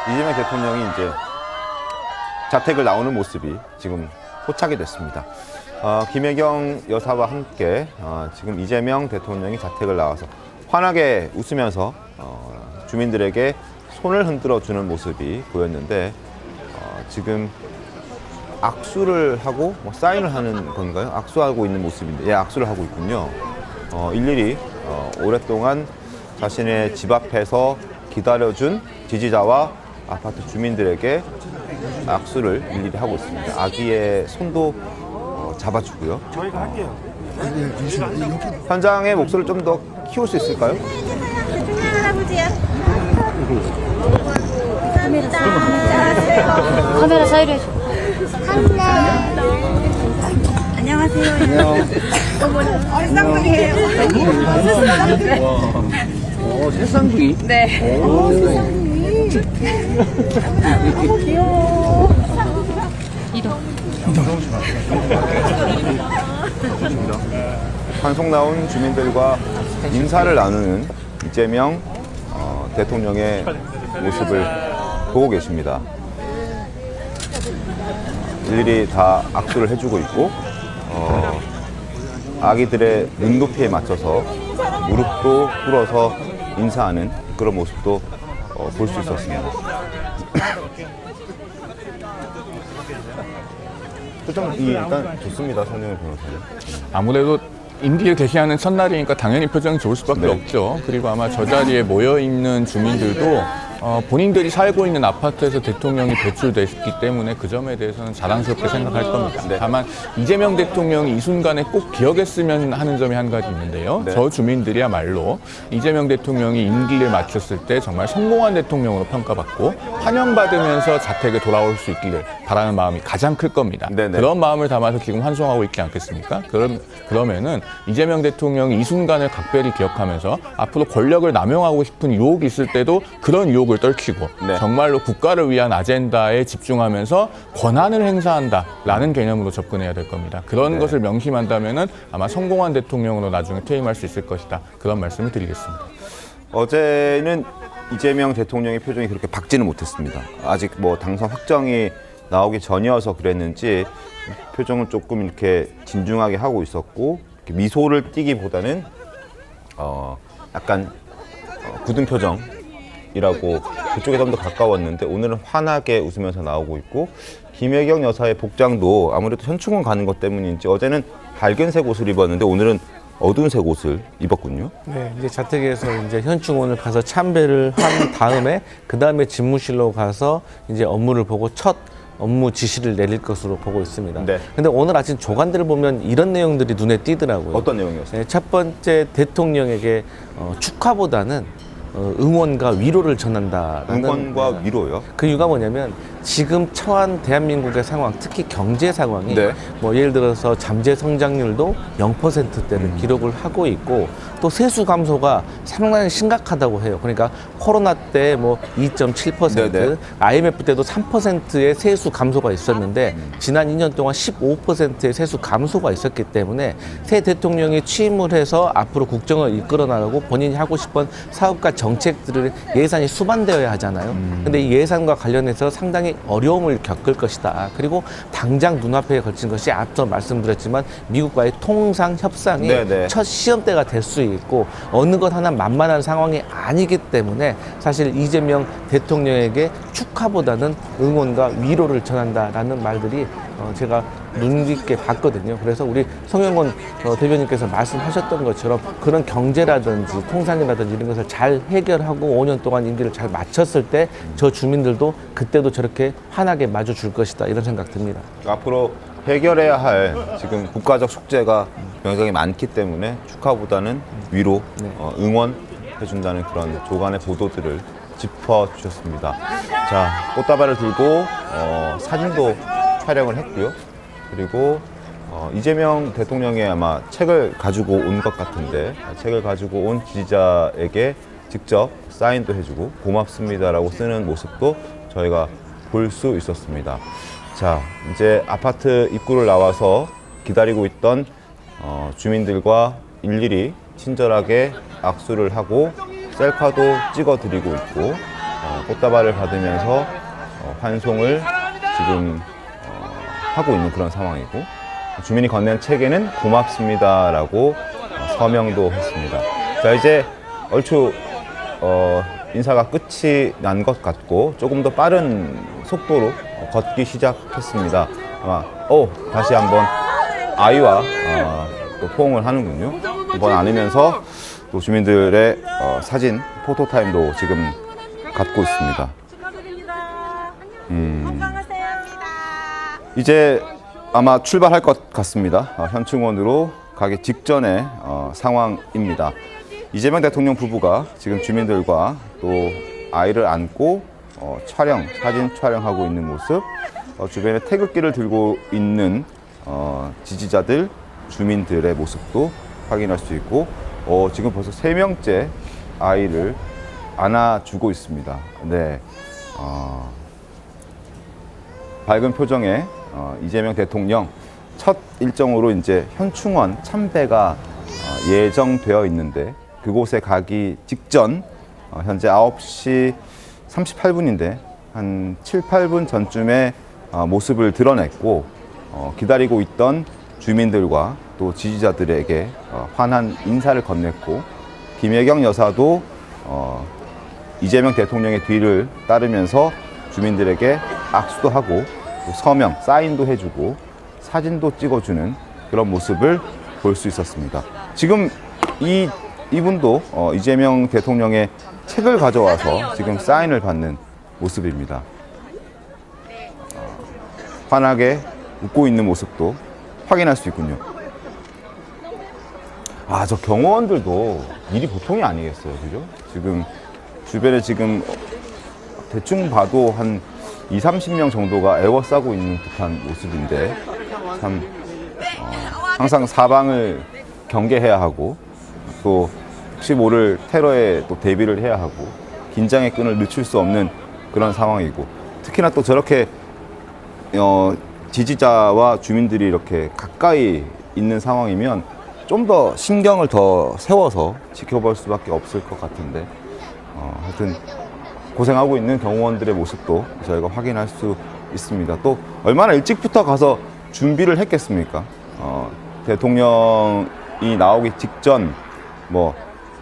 이재명 대통령이 이제 자택을 나오는 모습이 지금 포착이 됐습니다. 김혜경 여사와 함께 지금 이재명 대통령이 자택을 나와서 환하게 웃으면서 주민들에게 손을 흔들어 주는 모습이 보였는데 지금 악수를 하고 사인을 하는 건가요? 악수하고 있는 모습인데, 예, 악수를 하고 있군요. 일일이 오랫동안 자신의 집 앞에서 기다려준 지지자와 아파트 주민들에게 악수를 일일이 하고 있습니다. 아기의 손도 잡아주고요. 저희가 할게요. 현장의 목소리를 좀 더 키울 수 있을까요? 할아버지야. 감사합니다. 카메라 사이로 해줘. 안녕하세요. 어머니. 쌍둥이에요. 새쌍둥이? 네. 너무 귀여워. 환송 나온 주민들과 인사를 나누는 이재명 대통령의 모습을 보고 계십니다. 일일이 다 악수를 해주고 있고 아기들의 눈높이에 맞춰서 무릎도 꿇어서 인사하는 그런 모습도 볼 수 있었습니다. 표정이 일단 좋습니다, 손영일 변호사님. 아무래도 임기를 개시하는 첫날이니까 당연히 표정이 좋을 수밖에 네. 없죠. 그리고 아마 저 자리에 모여있는 주민들도 본인들이 살고 있는 아파트에서 대통령이 배출됐기 때문에 그 점에 대해서는 자랑스럽게 생각할 겁니다. 네. 다만 이재명 대통령이 이 순간에 꼭 기억했으면 하는 점이 한 가지 있는데요. 네. 저 주민들이야말로 이재명 대통령이 임기를 마쳤을 때 정말 성공한 대통령으로 평가받고 환영받으면서 자택에 돌아올 수 있기를 바라는 마음이 가장 클 겁니다. 네네. 그런 마음을 담아서 지금 환송하고 있지 않겠습니까? 그러면은 이재명 대통령이 이 순간을 각별히 기억하면서 앞으로 권력을 남용하고 싶은 유혹이 있을 때도 그런 유혹을 떨치고 네. 정말로 국가를 위한 아젠다에 집중하면서 권한을 행사한다라는 개념으로 접근해야 될 겁니다. 그런 네. 것을 명심한다면은 아마 성공한 대통령으로 나중에 퇴임할 수 있을 것이다. 그런 말씀을 드리겠습니다. 어제는 이재명 대통령의 표정이 그렇게 밝지는 못했습니다. 아직 뭐 당선 확정이 나오기 전이어서 그랬는지 표정을 조금 이렇게 진중하게 하고 있었고 이렇게 미소를 띠기보다는 약간 굳은 표정이라고 그쪽에 좀 더 가까웠는데 오늘은 환하게 웃으면서 나오고 있고 김혜경 여사의 복장도 아무래도 현충원 가는 것 때문인지 어제는 밝은색 옷을 입었는데 오늘은 어두운색 옷을 입었군요. 네, 이제 자택에서 이제 현충원을 가서 참배를 한 다음에 그 다음에 집무실로 가서 이제 업무를 보고 첫 업무 지시를 내릴 것으로 보고 있습니다. 네. 근데 오늘 아침 조간들을 보면 이런 내용들이 눈에 띄더라고요. 어떤 내용이었어요? 네, 첫 번째 대통령에게 축하보다는 응원과 위로를 전한다라는 응원과 위로요? 그 이유가 뭐냐면 지금 처한 대한민국의 상황, 특히 경제 상황이 네. 뭐 예를 들어서 잠재 성장률도 0%대를 기록을 하고 있고 또 세수 감소가 상당히 심각하다고 해요. 그러니까 코로나 때 뭐 2.7%, 네네. IMF 때도 3%의 세수 감소가 있었는데 지난 2년 동안 15%의 세수 감소가 있었기 때문에 새 대통령이 취임을 해서 앞으로 국정을 이끌어 나가고 본인이 하고 싶은 사업과 정책들을 예산이 수반되어야 하잖아요. 근데 이 예산과 관련해서 상당히 어려움을 겪을 것이다. 그리고 당장 눈앞에 걸친 것이 앞서 말씀드렸지만 미국과의 통상 협상이 네네. 첫 시험대가 될 수 있고 어느 것 하나 만만한 상황이 아니기 때문에 사실 이재명 대통령에게 축하보다는 응원과 위로를 전한다라는 말들이 제가 눈 깊게 봤거든요. 그래서 우리 성영곤 대변인께서 말씀하셨던 것처럼 그런 경제라든지 통상이라든지 이런 것을 잘 해결하고 5년 동안 임기를 잘 마쳤을 때 저 주민들도 그때도 저렇게 환하게 맞아줄 것이다 이런 생각 듭니다. 앞으로 해결해야 할 지금 국가적 숙제가 굉장히 많기 때문에 축하보다는 위로, 응원해준다는 그런 조간의 보도들을 짚어주셨습니다. 자, 꽃다발을 들고 사진도 촬영을 했고요. 그리고 이재명 대통령이 아마 책을 가지고 온 것 같은데 책을 가지고 온 지지자에게 직접 사인도 해주고 고맙습니다라고 쓰는 모습도 저희가 볼 수 있었습니다. 자, 이제 아파트 입구를 나와서 기다리고 있던 주민들과 일일이 친절하게 악수를 하고 셀카도 찍어드리고 있고 꽃다발을 받으면서 환송을 지금 하고 있는 그런 상황이고, 주민이 건넨 책에는 고맙습니다라고 서명도 했습니다. 자, 이제 얼추 인사가 끝이 난 것 같고 조금 더 빠른 속도로 걷기 시작했습니다. 아마 다시 한번 아이와 또 포옹을 하는군요. 한번 안으면서 또 주민들의 사진 포토타임도 지금 갖고 있습니다. 건강하세요. 이제 아마 출발할 것 같습니다. 현충원으로 가기 직전의 상황입니다. 이재명 대통령 부부가 지금 주민들과 또 아이를 안고 사진 촬영하고 있는 모습, 주변에 태극기를 들고 있는 지지자들, 주민들의 모습도 확인할 수 있고, 지금 벌써 3명째 아이를 안아주고 있습니다. 네, 밝은 표정의 이재명 대통령 첫 일정으로 이제 현충원 참배가 예정되어 있는데, 그곳에 가기 직전 현재 9시 38분인데 한 7, 8분 전쯤에 모습을 드러냈고, 기다리고 있던 주민들과 또 지지자들에게 환한 인사를 건넸고, 김혜경 여사도 이재명 대통령의 뒤를 따르면서 주민들에게 악수도 하고 또 서명, 사인도 해주고 사진도 찍어주는 그런 모습을 볼 수 있었습니다. 지금 이분도 이재명 대통령의 책을 가져와서 지금 사인을 받는 모습입니다. 환하게 웃고 있는 모습도 확인할 수 있군요. 저 경호원들도 일이 보통이 아니겠어요, 그죠? 지금 주변에 지금 대충 봐도 한 20-30명 정도가 에워싸고 있는 듯한 모습인데, 참 항상 사방을 경계해야 하고 또 혹시 모를 테러에 또 대비를 해야 하고 긴장의 끈을 늦출 수 없는 그런 상황이고, 특히나 또 저렇게 지지자와 주민들이 이렇게 가까이 있는 상황이면 좀 더 신경을 더 세워서 지켜볼 수밖에 없을 것 같은데, 하여튼 고생하고 있는 경호원들의 모습도 저희가 확인할 수 있습니다. 또 얼마나 일찍부터 가서 준비를 했겠습니까? 대통령이 나오기 직전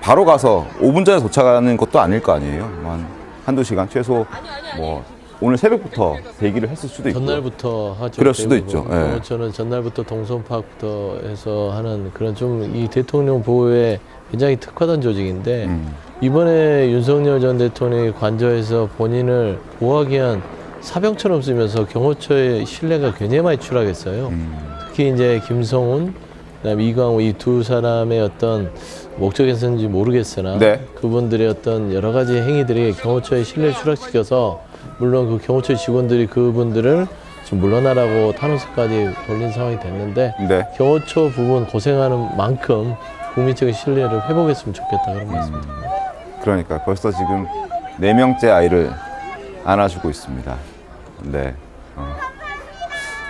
바로 가서 5분 전에 도착하는 것도 아닐 거 아니에요. 한두 시간 최소 오늘 새벽부터 대기를 했을 수도 있고. 전날부터 하죠. 그럴 수도 있죠. 예. 저는 전날부터 동선 파악부터 해서 하는 그런 좀 이 대통령 보호에 굉장히 특화된 조직인데, 이번에 윤석열 전 대통령이 관저에서 본인을 보호하기 위한 사병처럼 쓰면서 경호처의 신뢰가 굉장히 많이 추락했어요. 특히 이제 김성훈, 그다음에 이광호 이 두 사람의 어떤 목적에서인지 모르겠으나 네. 그분들의 어떤 여러 가지 행위들이 경호처의 신뢰를 추락시켜서, 물론 그 경호처 직원들이 그분들을 좀 물러나라고 탄원서까지 돌린 상황이 됐는데, 네. 경호처 부분 고생하는 만큼 국민적인 신뢰를 회복했으면 좋겠다 그런 말씀입니다. 그러니까 벌써 지금 4명째 아이를 안아주고 있습니다. 네.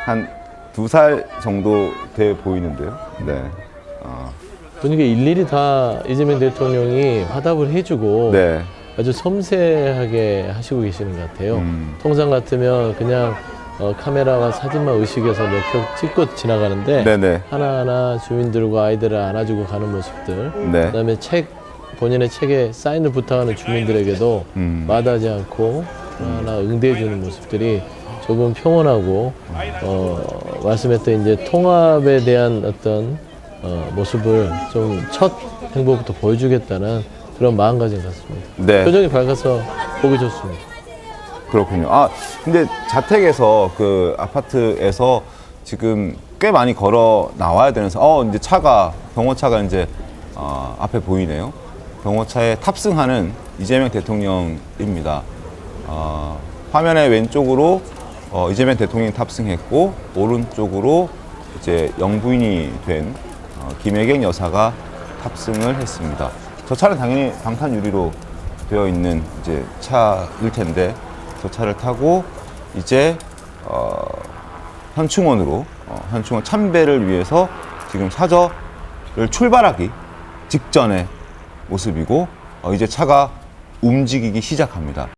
한 2살 정도 돼 보이는데요. 네. 그러니까 일일이 다 이재명 대통령이 화답을 해주고 네. 아주 섬세하게 하시고 계시는 것 같아요. 통상 같으면 그냥 카메라와 사진만 의식해서 몇 컷 찍고 지나가는데, 네네. 하나하나 주민들과 아이들을 안아주고 가는 모습들, 네. 그다음에 본인의 책에 사인을 부탁하는 주민들에게도 마다하지 않고 하나하나 응대해주는 모습들이 조금 평온하고, 말씀했던 이제 통합에 대한 어떤 모습을 좀 첫 행보부터 보여주겠다는 그런 마음가짐 같습니다. 네. 표정이 밝아서 보기 좋습니다. 그렇군요. 근데 자택에서 그 아파트에서 지금 꽤 많이 걸어 나와야 되면서 이제 경호차가 이제 앞에 보이네요. 경호차에 탑승하는 이재명 대통령입니다. 화면의 왼쪽으로 이재명 대통령이 탑승했고, 오른쪽으로 이제 영부인이 된 김혜경 여사가 탑승을 했습니다. 저 차는 당연히 방탄 유리로 되어 있는 이제 차일 텐데, 저 차를 타고 이제 현충원 참배를 위해서 지금 사저를 출발하기 직전의 모습이고, 이제 차가 움직이기 시작합니다.